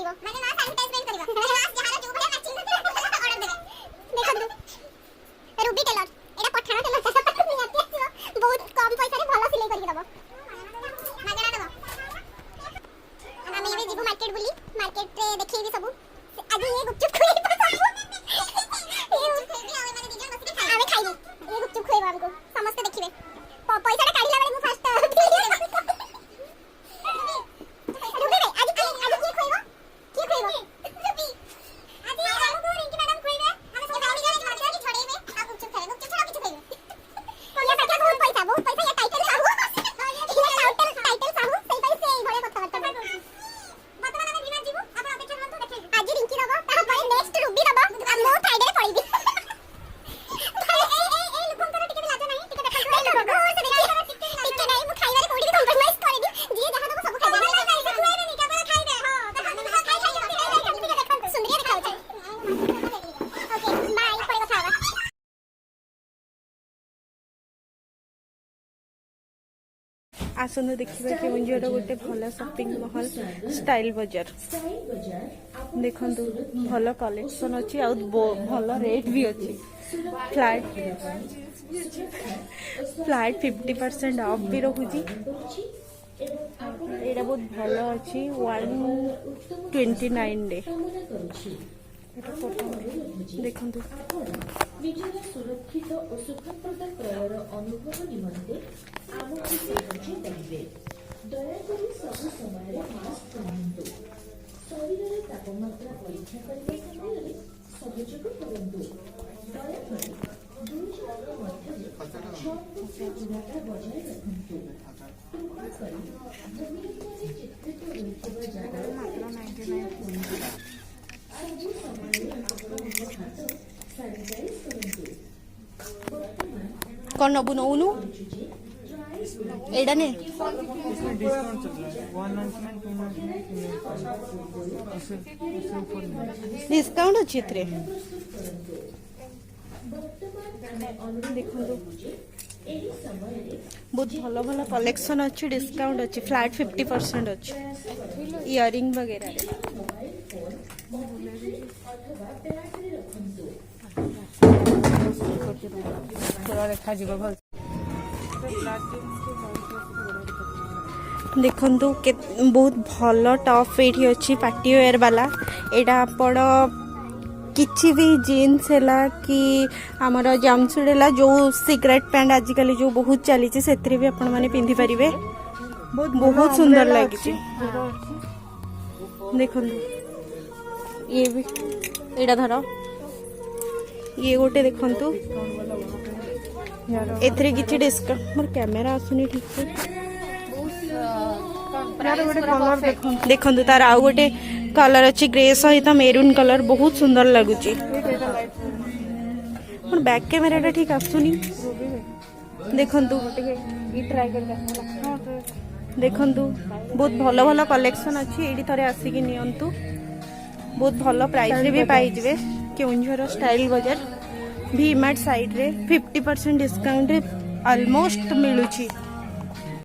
पड़िबो माने ना सैनिटाइजमेंट करिवो जहार जो भले मैचिंग ऑर्डर देबे देखंतु रूबी टेलर एटा पठाण टेलर नियाती आसीबो बहुत कम पैसा रे भलो सिलाई करि दबो मागना दबो हम ये जीवो मार्केट बुली मार्केट रे देखिबी सब आज ये गुपचुप खुई तो सब ये गुपचुप आवे माने दिजन बस के आवे खाइबो ये गुपचुप खुईबो हमको समस्त देखिबे पैसा काढिला बेले मु फर्स्ट आसनु देखिबा केउंझर गोटे भल शॉपिंग मॉल स्टाइल बाजार देखंतु भल कलेक्शन अछि आ भल रेट भी अछि फ्लैट 50% ऑफ भी रहुची एटा बहुत भल अछि 129 डे देखंतु निजर सुरक्षित और सुखप्रद क्रयर अनुभव निमंते आमକୁ ସାହାଯ୍ୟ କରିବେ ଦୟାକରି ସବୁ ସମୟରେ ମାସ୍କ ପିନ୍ଧନ୍ତୁ ଶରୀରରେ ତାପମାତ୍ରା ପରୀକ୍ଷା କରିବା ସମୟରେ ସହଯୋଗ କରନ୍ତୁ ଦୟାକରି ଦୁଇ ଜଣଙ୍କ ମଧ୍ୟରେ 6 ଫୁଟ ଦୂରତା ବଜାୟ ରଖନ୍ତୁ କୃପା କରି ଭୂମିରେ ଚିତ୍ରିତ ହୋଇଥିବା ଜାଗାରେ ସବୁ ସମୟରେ ଆପଣଙ୍କ ହାତ ସାନିଟାଇଜ କରନ୍ତୁ कौन नबू नौनु एडा ने डिस्काउंट अच्छी एथरे देखो बहुत भल भल कलेक्शन अच्छी डिस्काउंट अच्छी फ्लैट 50% अच्छी इयरिंग वगैरह देखंतु बहुत भल टॉप एठी अच्छी पार्टी वेयर वाला एटा आपण किछि भी जीन्स हैला कि हमर जंपसूट हैला जो सिक्रेट पैंट आजिकल जो बहुत चली से सेतरे भी आपण माने पिंधि परिबे बहुत सुंदर लागी देखंतु ये भी एटा धरो ये गोटे देखंतु एथरे किछि डिस्काउंट मोर कैमरा आसुनी ठीक से देखंतु तार आउ गोटे कलर अच्छी ग्रे सहित मेरून कलर बहुत सुंदर लगुची मोर बैक कैमरा ठीक आसुनी देखंतु देखंतु बहुत भल भल कलेक्शन अच्छी एठी थरे आसिकी नियंतु बहुत भल प्राइस रे भी पाई जिवे केउंझर स्टाइल बाजार भी मार्ट साइड रे 50% डिस्काउंट रे ऑलमोस्ट मिलुची।